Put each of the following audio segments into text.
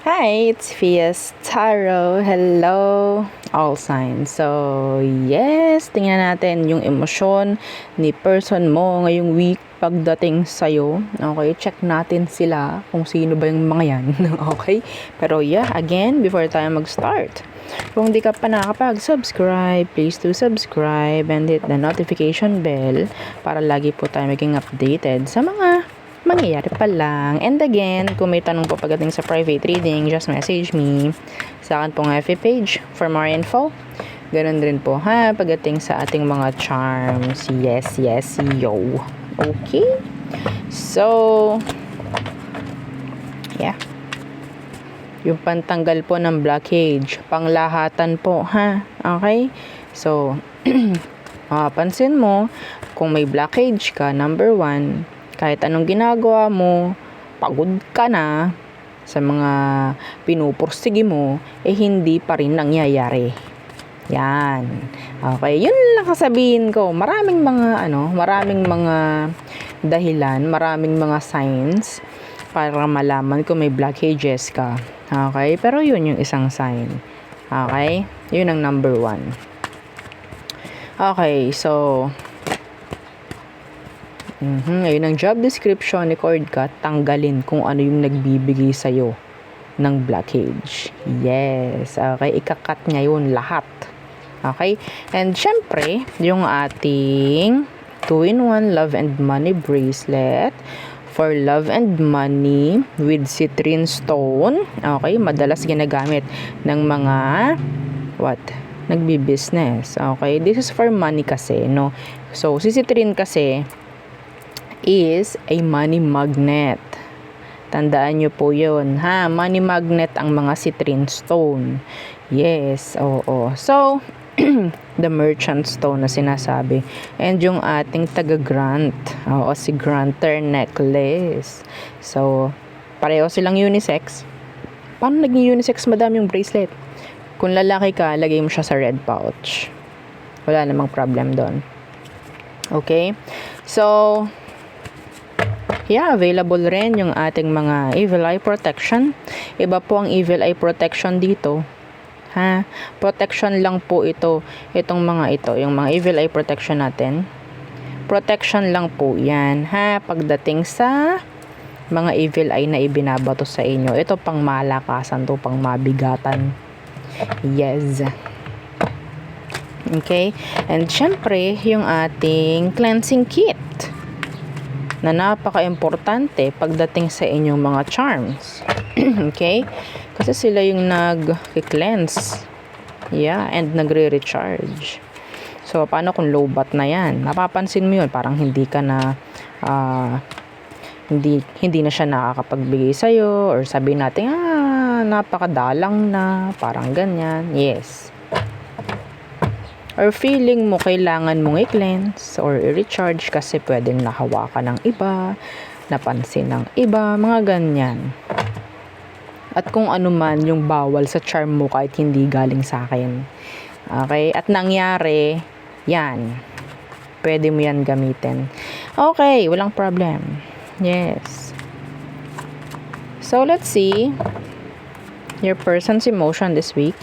Hi, it's Fias Tarot. Hello, all signs. So, yes, tingnan natin yung emosyon ni person mo ngayong week pagdating sa'yo. Okay, check natin sila kung sino ba yung mga yan. Okay? Pero yeah, again, before tayo mag-start, kung di ka pa nakapag-subscribe, please do subscribe and hit the notification bell para lagi po tayo maging updated sa mga mangyayari pa lang. And again, kung may tanong po pagdating sa private reading, just message me sa akin pong FB page for more info. Ganun rin po ha, pagdating sa ating mga charms. Yes, yes, yo. Okay? So, yeah. Yung pantanggal po ng blockage, panglahatan po ha. Okay? So, pansin mo, kung may blockage ka, number 1, kahit anong ginagawa mo, pagod ka na sa mga pinupursige mo, hindi pa rin nangyayari. Yan. Okay, yun lang sasabihin ko. Maraming mga dahilan, maraming mga signs para malaman kung may blockages ka. Okay, pero yun yung isang sign. Okay, yun ang number 1. Okay, so ayun ang job description ni Cordka, tanggalin kung ano yung nagbibigay sa'yo ng blockage. Yes. Okay, ikakat ngayon lahat. Okay? And syempre, yung ating 2-in-1 Love and Money Bracelet for love and money with citrine stone. Okay? Madalas ginagamit ng mga nagbi-business. Okay? This is for money kasi, no? So, si citrine kasi is a money magnet. Tandaan nyo po yun, ha? Money magnet ang mga citrine stone. Yes, oo. So, the merchant stone na sinasabi. And yung ating taga-grant. Oo, si granter necklace. So, pareho silang unisex. Paano naging unisex, madam, yung bracelet? Kung lalaki ka, lagay mo siya sa red pouch. Wala namang problem doon. Okay? So, yeah, available rin yung ating mga evil eye protection. Iba po ang evil eye protection dito. Ha? Protection lang po ito. Itong mga ito, yung mga evil eye protection natin. Protection lang po yan. Ha? Pagdating sa mga evil eye na ibinabato sa inyo. Ito pang malakasan to, pang mabigatan. Yes. Okay? And syempre, yung ating cleansing kit na napaka-importante pagdating sa inyong mga charms. Okay? Kasi sila yung nag-cleanse. Yeah, and nagre-recharge. So, paano kung low bat na yan? Napapansin mo yun, parang hindi ka na hindi na siya nakakapagbigay sa'yo, or sabihin natin, napakadalang na, parang ganyan. Yes. Or feeling mo kailangan mong i-cleanse or i-recharge kasi pwedeng nahawakan ng iba, napansin ng iba, mga ganyan. At kung ano man yung bawal sa charm mo kahit hindi galing sa akin. Okay? At nangyari, yan. Pwede mo yan gamitin. Okay, walang problem. Yes. So, let's see your person's emotion this week.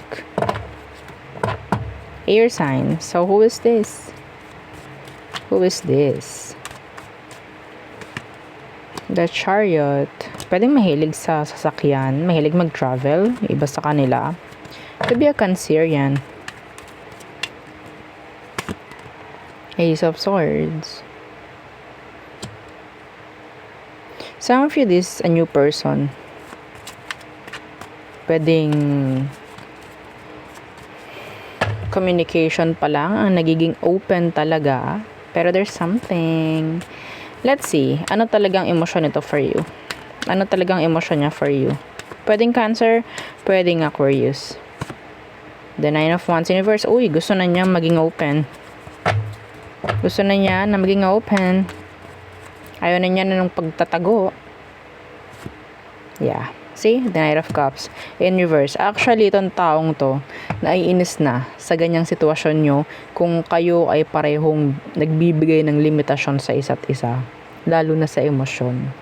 Air sign. So, who is this? Who is this? The Chariot. Pwedeng mahilig sa sasakyan, mahilig mag-travel, iba sa kanila. Could be a Cancer yan. Ace of Swords. Some of you, this is a new person. Pwedeng communication pa lang ang nagiging open talaga, pero there's something. Let's see, ano talagang emosyon ito for you? Ano talagang emosyon niya for you? Pwedeng Cancer, pwedeng Aquarius. The Nine of Wands Universe, uy, gusto na niya maging open. Gusto na niya na maging open. Ayaw na niya na ng pagtatago. Yeah. See? The Knight of Cups. In reverse. Actually, itong taong to, naiinis na sa ganyang sitwasyon nyo kung kayo ay parehong nagbibigay ng limitasyon sa isa't isa. Lalo na sa emosyon.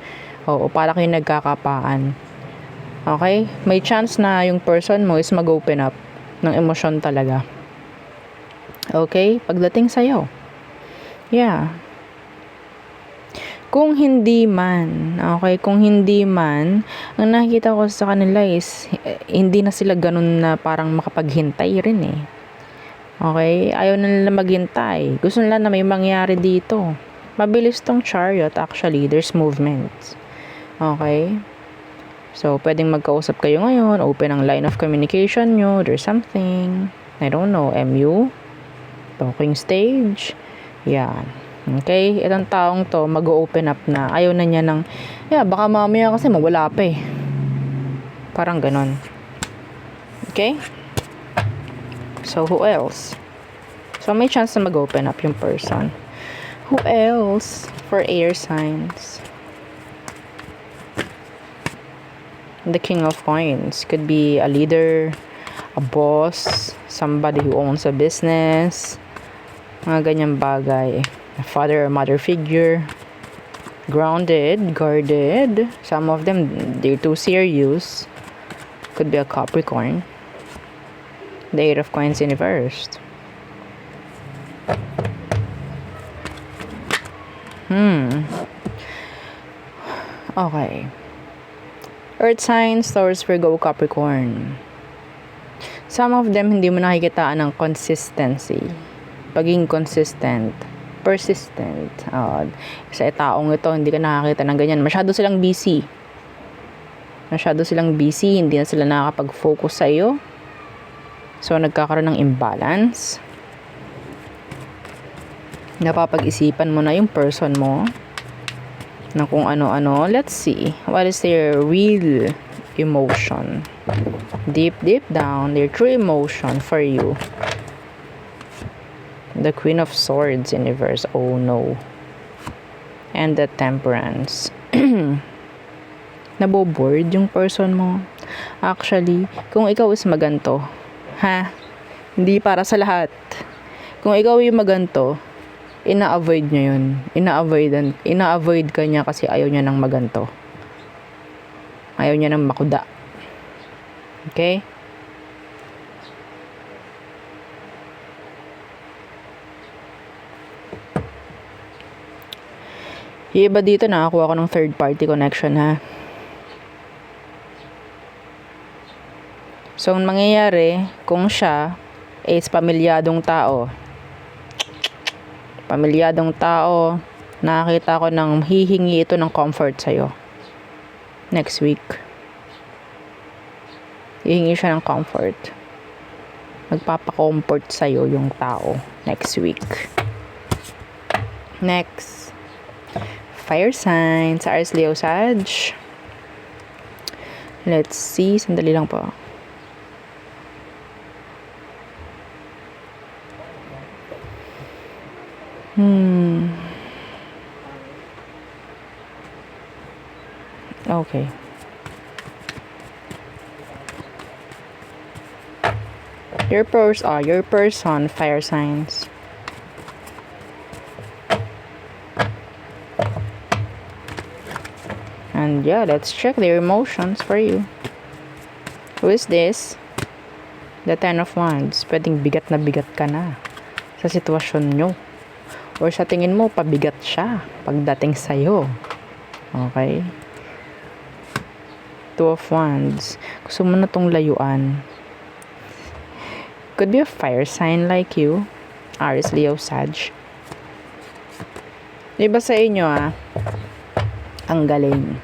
Oo, para kayo nagkakapaan. Okay? May chance na yung person mo is mag-open up ng emosyon talaga. Okay? Pagdating sa'yo. Yeah. Kung hindi man, ang nakikita ko sa kanila is, hindi na sila ganun na parang makapaghintay rin eh. Okay? Ayaw na nila maghintay. Gusto nila na may mangyari dito. Mabilis tong chariot actually. There's movement. Okay? So, pwedeng magkausap kayo ngayon. Open ang line of communication nyo. There's something. I don't know. MU? Talking stage? Yan. Okay? Itong taong to, mag-open up na. Ayaw na niya ng, baka mamaya kasi mawala pa eh. Parang ganon. Okay? So, who else? So, may chance na mag-open up yung person. Who else? For air signs. The King of Coins. Could be a leader, a boss, somebody who owns a business, mga ganyang bagay. A father or mother figure. Grounded, guarded. Some of them, they're too serious. Could be a Capricorn. The Eight of Coins in reverse. Okay. Earth signs, Taurus, Virgo, Capricorn. Some of them, hindi mo nakikitaan ng consistency. Paging consistent. Persistent. Sa taong ito, hindi ka nakakita ng ganyan. Masyado silang busy. Hindi na sila nakakapag-focus sa iyo. So, nagkakaroon ng imbalance. Napapag-isipan mo na yung person mo na kung ano-ano. Let's see. What is their real emotion? Deep down, their true emotion for you. The Queen of Swords in reverse. Oh no. And the Temperance. Naboboard yung person mo. Actually, kung ikaw is maganto, hindi para sa lahat. Kung ikaw yung maganto, ina-avoid niya yun. Ina-avoid ka niya kasi ayaw niya ng maganto. Ayaw niya ng makuda. Okay? Yung iba dito, nakakuha ko ng third party connection So, ang mangyayari, kung siya is pamilyadong tao, nakakita ko ng hihingi ito ng comfort sa'yo. Next week. Hihingi siya ng comfort. Magpapa-comfort sa'yo yung tao next week. Next. Fire signs. Aries, Leo, Sag. Let's see. Sandali lang po. Okay. Your person, fire signs. And let's check their emotions for you. Who is this? The Ten of Wands. Pwedeng bigat na bigat ka na sa sitwasyon nyo. Or sa tingin mo, pabigat siya pagdating sa'yo. Okay? Two of Wands. Gusto mo na tong layuan. Could be a fire sign like you. Aries, Leo, Sag. Diba sa inyo ang galing.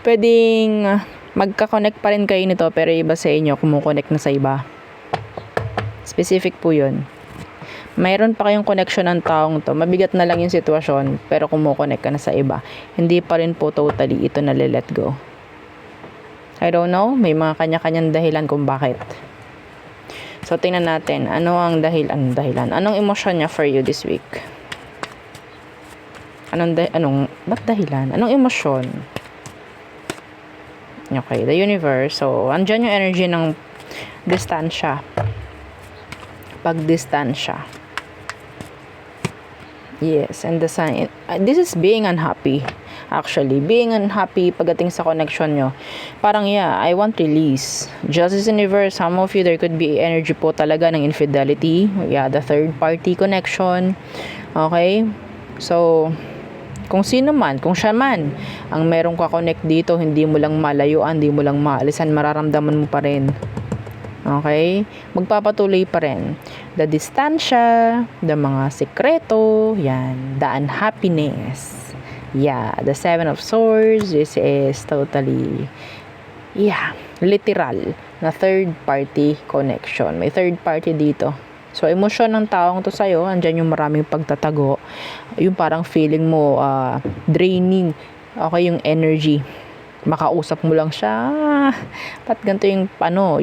Pwedeng magka-connect pa rin kayo nito, pero iba sa inyo kumukonect na sa iba. Specific po yun. Mayroon pa kayong connection ng taong to. Mabigat na lang yung sitwasyon, pero kumukonect ka na sa iba. Hindi pa rin po totally ito na let go. I don't know. May mga kanya-kanyang dahilan kung bakit. So, tingnan natin. Anong emosyon niya for you this week? Ba't dahilan? Anong emosyon? Okay, the universe. So, andyan yung energy ng distansya. Pagdistansya. Yes, and the sign. This is being unhappy. Actually, being unhappy pagdating sa connection nyo, parang yeah, I want release. Justice Universe, some of you, there could be energy po talaga ng infidelity. Yeah, the third party connection. Okay? So, kung sino man, kung siya man, ang merong ka-connect dito, hindi mo lang malayuan, hindi mo lang maalisan, mararamdaman mo pa rin. Okay? Magpapatuloy pa rin. The distansya, the mga sekreto, yan, the unhappiness. Yeah, the Seven of Swords, this is totally, yeah, literal na third party connection. May third party dito. So, emosyon ng taong to sa'yo, andyan yung maraming pagtatago. Yung parang feeling mo, draining. Okay, yung energy. Makausap mo lang siya. Ba't ganito yung,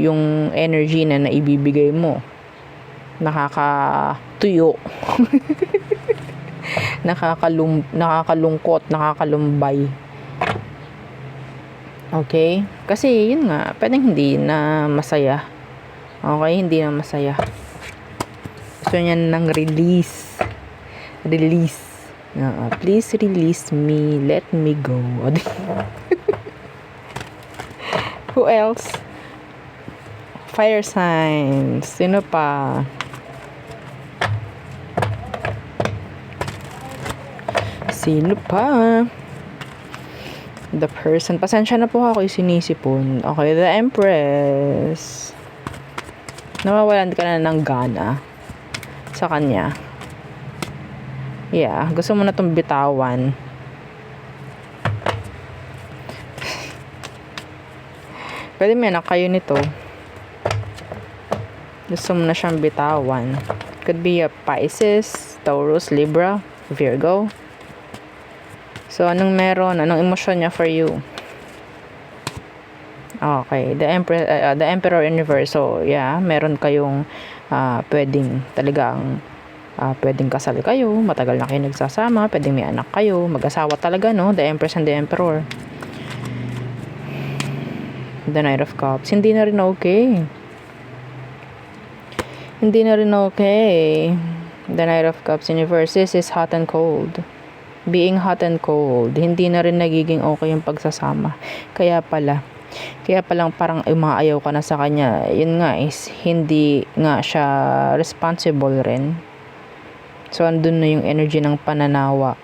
yung energy na naibibigay mo? Nakakatuyo. Nakakalungkot, nakakalumbay. Okay? Kasi, yun nga, pwedeng hindi na masaya. Okay? Hindi na masaya. Gusto niya ng release. Release. Please release me. Let me go. Who else? Fire signs. Sino pa? Sino pa? The person. Pasensya na po ako sinisipon. Okay, the Empress. Nawawalan ka na ng gana sa kanya. Yeah, gusto mo na itong bitawan. Pwede may anak kayo nito. Gusto mo na siyang bitawan. Could be a Pisces, Taurus, Libra, Virgo. So, anong meron? Anong emosyon niya for you? Okay, the Emperor Universe. So, yeah, meron kayong pwedeng talagang pwedeng kasal kayo, matagal na kayo nagsasama, pwedeng may anak kayo, mag-asawa talaga, no? The Empress and the Emperor. The Knight of Cups. Hindi na rin okay. Hindi na rin okay. The Knight of Cups Universe. This is hot and cold. Being hot and cold, hindi na rin nagiging okay yung pagsasama. Kaya palang parang umaayaw ka na sa kanya. Yun nga is, hindi nga siya responsible rin. So, andun na yung energy ng pananawa.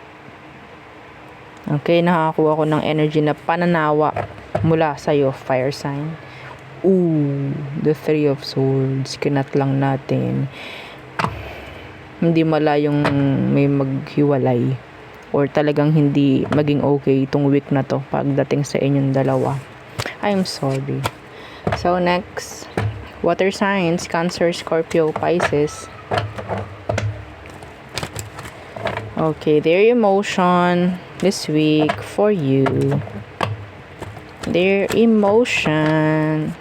Okay, nakakuha ko ng energy na pananawa mula sa'yo, fire sign. Ooh, the Three of Swords. Kinat lang natin. Hindi malayong may maghiwalay. Or talagang hindi maging okay itong week na to pagdating sa inyong dalawa. I'm sorry. So, next. Water signs. Cancer, Scorpio, Pisces. Okay, their emotion this week for you. Their emotion.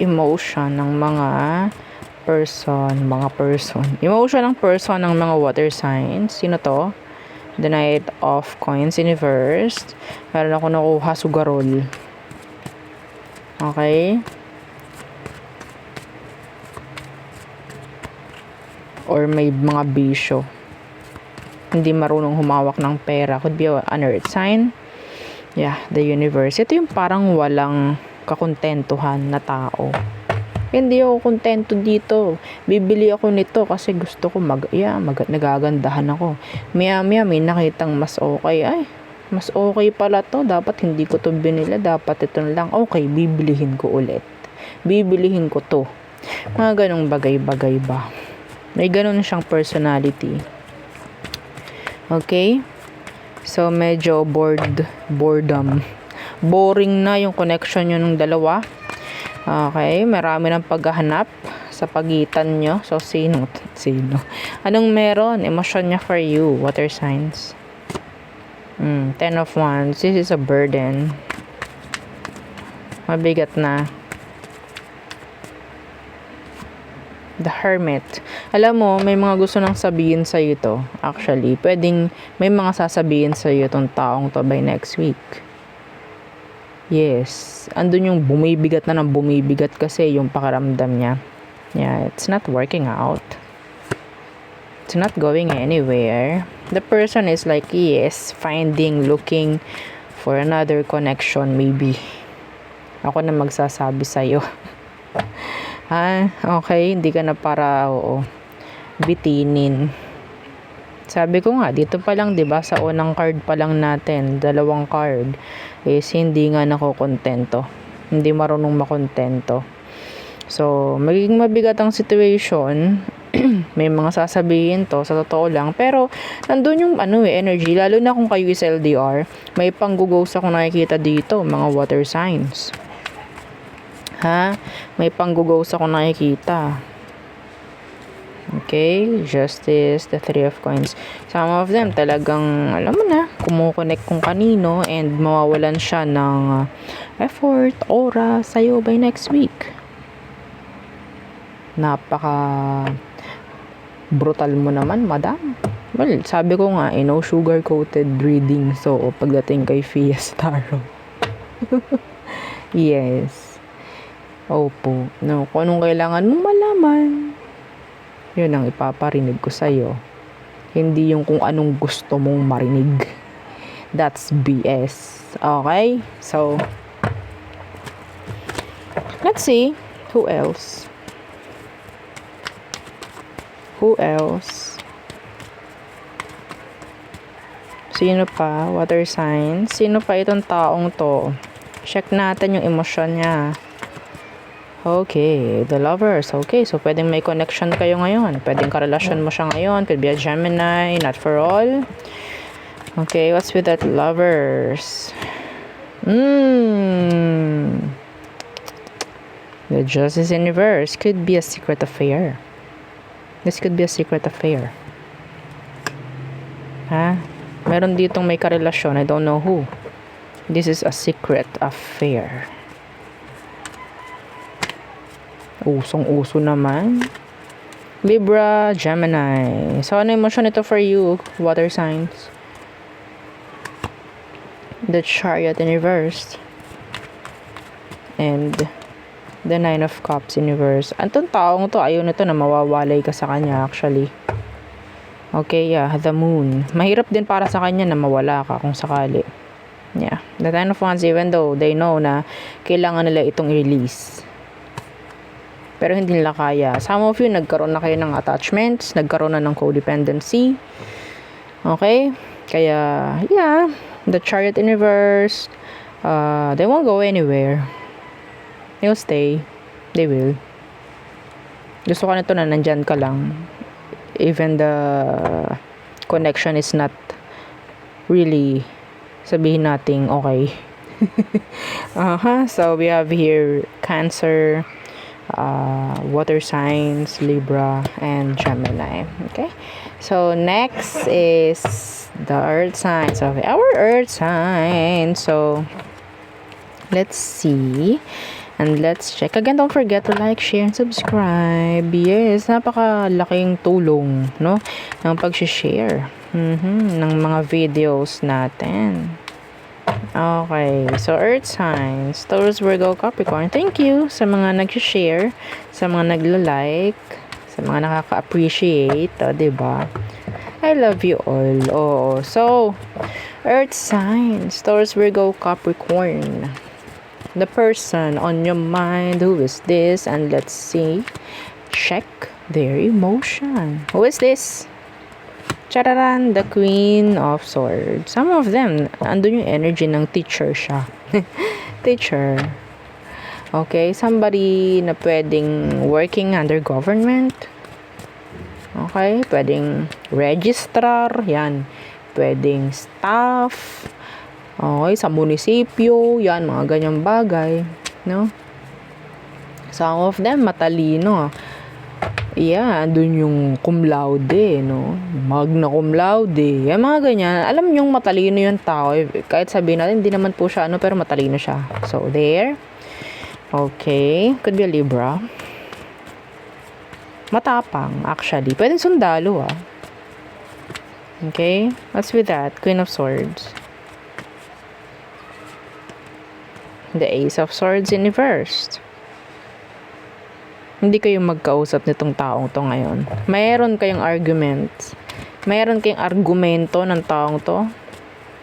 Emotion ng mga person. Emotion ng person ng mga water signs. Sino to? The Knight of Coins Universe. Meron ako nakuha sugarol. Okay? Or may mga bisyo. Hindi marunong humawak ng pera. Could be an earth sign. Yeah, the universe. Ito yung parang walang kakontentuhan na tao. Hindi ako kontento dito. Bibili ako nito kasi gusto ko nagagandahan ako. Maya may nakitang mas okay. Ay, mas okay pala to. Dapat hindi ko to binili. Dapat ito lang. Okay, bibilihin ko ulit. Bibilihin ko to. Mga ganong bagay-bagay ba. May ganon siyang personality. Okay? So, medyo boredom. Boring na yung connection nyo ng dalawa. Okay, marami ng paghahanap sa pagitan nyo. So, sino? Anong meron? Emotion niya for you. Water signs. Ten of Wands. This is a burden. Mabigat na. The Hermit. Alam mo, may mga gusto nang sabihin sa'yo to. Actually, pwedeng may mga sasabihin sa'yo tong taong to by next week. Yes. Andun yung bumibigat kasi yung pakiramdam niya. Yeah, it's not working out. It's not going anywhere. The person is like, yes, looking for another connection maybe. Ako na magsasabi sa'yo. Okay, hindi ka na para, bitinin. Sabi ko nga, dito pa lang, 'di ba, sa unang card pa lang natin, 2 card, is hindi nga nakokontento. Hindi marunong makontento. So, magiging mabigat ang situation. May mga sasabihin to, sa totoo lang. Pero, nandun yung energy. Lalo na kung kayo is LDR, may pang-ghost ako nakikita dito, mga water signs. May pang-ghost ako nakikita. Okay, Justice, the 3 of Coins. Some of them talagang, alam mo na, kumukonek kung kanino and mawawalan siya ng effort, oras sa'yo by next week. Napaka brutal mo naman, madam. Well, sabi ko nga, no sugar-coated reading. So, pagdating kay Fias Tarot. Yes. Opo. No, kung anong kailangan mong malaman, yun ang ipaparinig ko sa'yo. Hindi yung kung anong gusto mong marinig. That's BS. Okay? So, let's see. Who else? Sino pa? Water signs. Sino pa itong taong to? Check natin yung emosyon niya. Okay, the lovers. Okay, so pwedeng may connection kayo ngayon. Pwedeng karelasyon mo siya ngayon. Could be a Gemini, not for all. Okay, what's with that lovers? The Justice in reverse. Could be a secret affair. This could be a secret affair. Meron ditong may karelasyon. I don't know who. This is a secret affair. Usong-uso naman. Libra, Gemini. So, ano emotion ito for you, water signs? The Chariot in reverse. And the 9 of Cups in reverse. Antong taong to, ayaw nito na mawawalay ka sa kanya actually. Okay, yeah, the Moon. Mahirap din para sa kanya na mawala ka kung sakali. Yeah, the 10 of Wands, even though they know na kailangan nila itong release. Pero hindi nila kaya. Some of you, nagkaroon na kayo ng attachments, nagkaroon na ng codependency. Okay? Kaya, yeah, the Chariot in reverse, they won't go anywhere. They'll stay. They will. Gusto ko nito na nandyan ka lang. Even the connection is not really, sabihin nating okay. So, we have here Cancer, water signs, Libra, and Gemini. Okay, so next is the earth signs of our earth sign. So let's see and let's check again. Don't forget to like, share, and subscribe. Yes, napakalaking tulong, no, ng pag-share ng mga videos natin. Okay, so earth signs, Taurus, Virgo, Capricorn. Thank you sa mga nag-share, sa mga nagla-like, sa mga nakaka-appreciate, diba? I love you all. So earth signs, Taurus, Virgo, Capricorn. The person on your mind, who is this? And let's see, check their emotion. Who is this? Chararan, the Queen of Swords. Some of them, andun yung energy ng teacher siya. Teacher. Okay, somebody na pwedeng working under government. Okay, pwedeng registrar, yan. Pwedeng staff. Okay, sa munisipyo, yan, mga ganyang bagay. No? Some of them, matalino. Yeah, dun yung cum laude, no? Magna cum laude. Yan, mga ganyan. Alam yung matalino yung tao. Kahit sabihin natin, hindi naman po siya, pero matalino siya. So, there. Okay. Could be a Libra. Matapang, actually. Pwedeng sundalo, Okay. What's with that? Queen of Swords. The Ace of Swords in reverse. Hindi kayo magkausap nitong taong to ngayon. Mayroon kayong arguments. Mayroon kayong argumento ng taong to.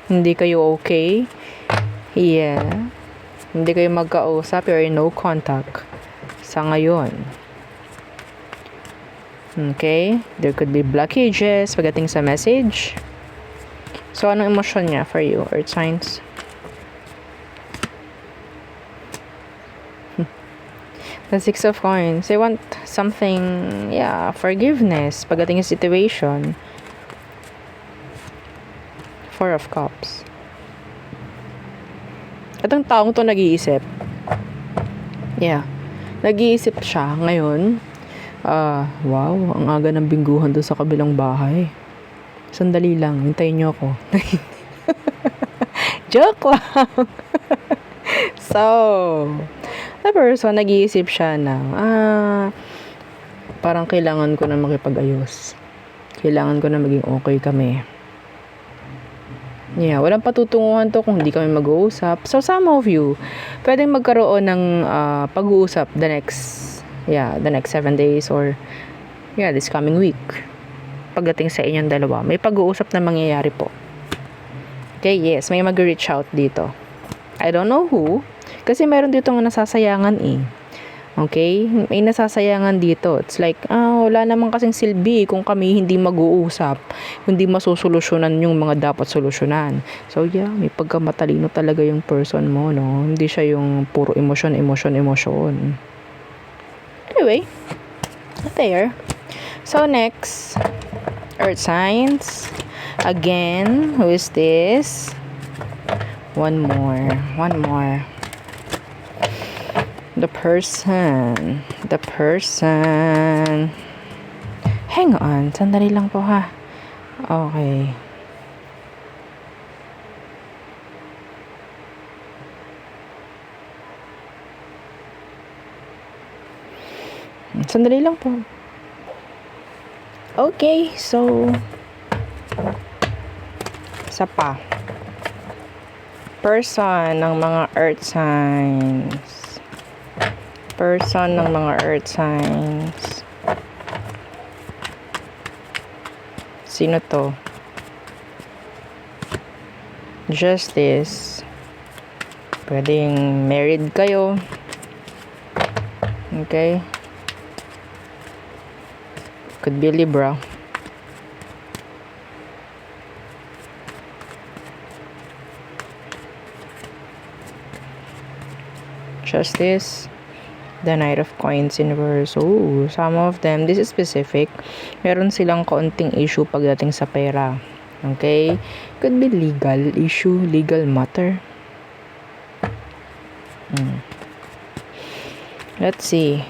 Hindi kayo okay. Yeah. Hindi kayo magkausap. You're in no contact. Sa ngayon. Okay? There could be blockages pagdating sa message. So, anong emosyon niya for you, Earth signs? The Six of Coins. They want something, forgiveness pagdating sa situation. Four of Cups. Itong taong to nag-iisip. Yeah. Nag-iisip siya ngayon. Wow, ang aga ng bingguhan doon sa kabilang bahay. Sandali lang, hintayin niyo ako. Joke lang. So, the person, nag-iisip siya na, parang kailangan ko na makipag-ayos. Kailangan ko na maging okay kami. Yeah, walang patutunguhan to kung hindi kami mag-uusap. So, some of you, pwedeng magkaroon ng pag-uusap the next 7 days or, this coming week. Pagdating sa inyong dalawa, may pag-uusap na mangyayari po. Okay, yes, may mag-reach out dito. I don't know who, kasi meron dito nga nasasayangan eh. Okay? May nasasayangan dito. It's like, wala namang kasing silbi kung kami hindi mag-uusap, hindi masusolusyonan yung mga dapat solusyonan. So, may pagkamatalino talaga yung person mo, no? Hindi siya yung puro emosyon. Anyway, there. So, next, Earth signs. Again, who is this? One more. The person. Hang on. Sandali lang po ha. Okay. Sandali lang po. Okay, so isa pa. Person ng mga earth signs. Sino to? Justice. Pwedeng married kayo. Okay? Could be Libra. Justice. The Knight of Coins in reverse. Oh, some of them, this is specific. Meron silang kaunting issue pagdating sa pera. Okay? Could be legal issue, legal matter. Let's see.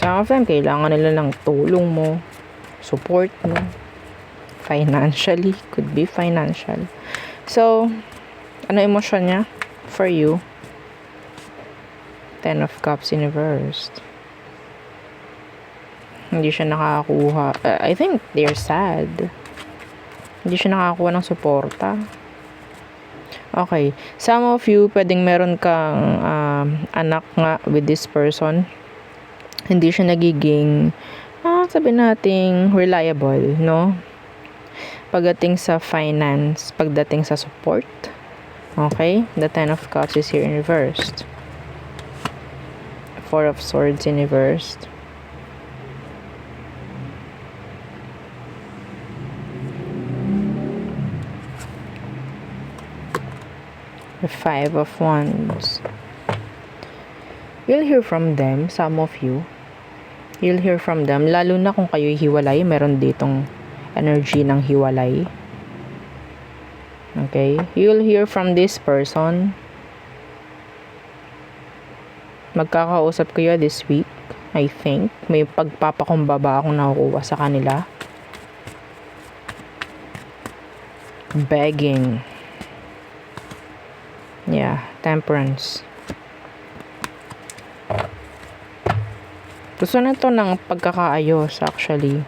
Some of them, kailangan nila ng tulong mo, support mo, financially, could be financial. So, ano emosyon niya for you? Ten of Cups in reversed. Hindi siya nakakuha. I think they're sad. Hindi siya nakakuha ng suporta. Okay. Some of you, pwedeng meron kang anak nga with this person. Hindi siya nagiging, sabihin nating reliable, no? Pagdating sa finance, pagdating sa support. Okay? The Ten of Cups is here in reversed. Four of Swords in reversed. The Five of Wands. You'll hear from them, some of you. You'll hear from them, lalo na kung kayo'y hiwalay, meron ditong energy ng hiwalay. Okay? You'll hear from this person. Magkakausap kayo this week, I think. May pagpapakumbaba akong nakukuha sa kanila. Begging. Yeah, Temperance. Gusto na to ng pagkakaayos actually.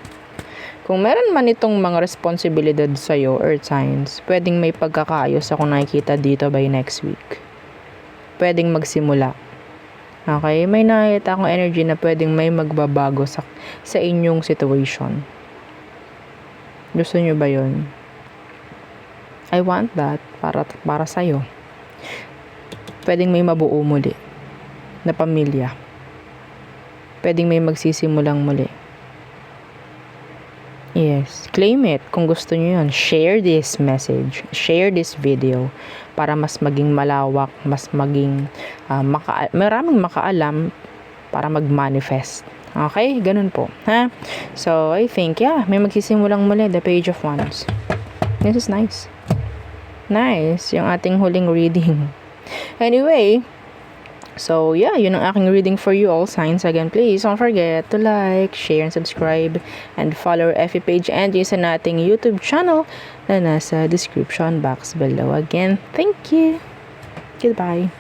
Kung meron man itong mga responsibilidad sa'yo, earth signs, pwedeng may pagkakaayos ako nakikita dito by next week. Pwedeng magsimula. Okay? May nakikita akong energy na pwedeng may magbabago sa inyong situation. Gusto nyo ba yun? I want that para sa'yo. Pwedeng may mabuo muli na pamilya. Pwedeng may magsisimulang muli. Yes, claim it kung gusto nyo yun. Share this message. Share this video para mas maging malawak, mas maging maraming makaalam para mag-manifest. Okay? Ganun po. Ha? So, I think, may magsisimulang muli. The Page of Wands. This is nice. Nice. Yung ating huling reading. Anyway, so yun ang aking reading for you all signs. Again, please don't forget to like, share, and subscribe, and follow our FB page and yung sa nating YouTube channel na nasa description box below. Again, thank you. Goodbye.